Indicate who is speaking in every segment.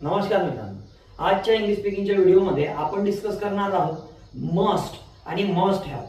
Speaker 1: नमस्कार मित्रांनो, आजच्या इंग्लिश स्पीकिंगच्या व्हिडिओमध्ये आपण डिस्कस करणार आहोत मस्ट आणि मस्ट हॅव.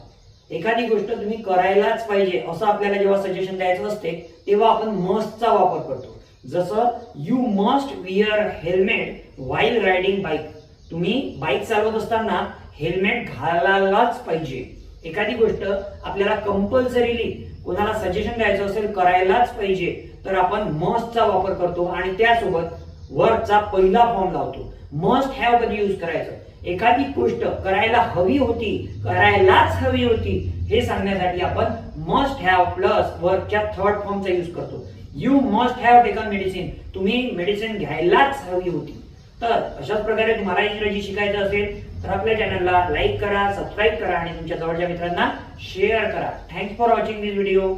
Speaker 1: एखादी गोष्ट तुम्ही करायलाच पाहिजे असं आपल्याला जेव्हा सजेशन द्यायचं असते तेव्हा आपण मस्टचा वापर करतो. जसं you must where helmet while riding bike. तुम्ही बाईक चालवत असताना हेल्मेट घालायलाच पाहिजे. एखादी गोष्ट आपल्याला कंपल्सरीली कोणाला सजेशन द्यायचं असेल करायलाच पाहिजे तर आपण मस्टचा वापर करतो आणि त्यासोबत वर्बचा पहिला फॉर्म लावतो. मस्ट हॅव कधी यूज करायचं? एखादी गोष्ट करायला हवी होती, करायलाच हवी होती हे सांगण्यासाठी आपण मस्ट हॅव प्लस वर्बच्या थर्ड फॉर्मचा यूज करतो. You must have taken medicine. तुम्ही मेडिसिन घ्यायलाच हवी होती. तर अशाच प्रकारे तुम्हाला इंग्रजी शिकायचं असेल तर आपल्या चॅनलला लाईक करा, सबस्क्राईब करा आणि तुमच्या जवळच्या मित्रांना शेअर करा. Thanks for watching this video.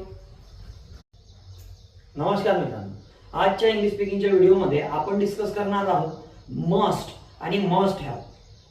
Speaker 1: नमस्कार मित्रांनो, आजच्या इंग्लिश स्पीकिंगच्या व्हिडिओमध्ये आपण डिस्कस करणार आहोत मस्ट आणि मस्ट हॅव.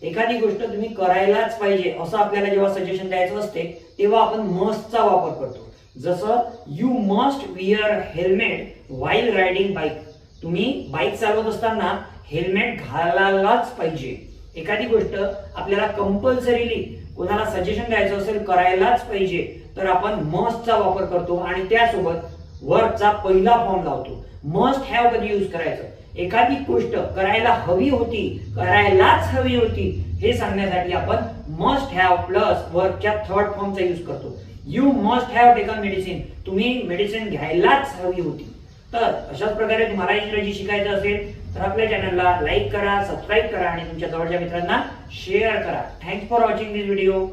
Speaker 1: एखादी गोष्ट तुम्ही करायलाच पाहिजे असं आपल्याला जेव्हा सजेशन द्यायचं असते तेव्हा आपण मस्टचा वापर करतो. जसं you must where helmet while riding bike. तुम्ही बाईक चालवत असताना हेल्मेट घालायलाच पाहिजे. एखादी गोष्ट आपल्याला कंपल्सरीली कोणाला सजेशन द्यायचं असेल करायलाच पाहिजे तर आपण मस्टचा वापर करतो आणि त्यासोबत वर्बचा पहिला फॉर्म लावतो. मस्ट हॅव कधी यूज करायचं? एखादी गोष्ट करायला हवी होती, करायलाच हवी होती हे सांगण्यासाठी आपण मस्ट हॅव प्लस वर्बच्या थर्ड फॉर्मचा यूज करतो. You must have taken medicine. तुम्ही मेडिसिन घ्यायलाच हवी होती. तर अशाच प्रकारे तुम्हाला इंग्रजी शिकायचं असेल तर आपल्या चॅनलला लाईक करा, सबस्क्राईब करा आणि तुमच्या जवळच्या मित्रांना शेअर करा. Thanks for watching this video.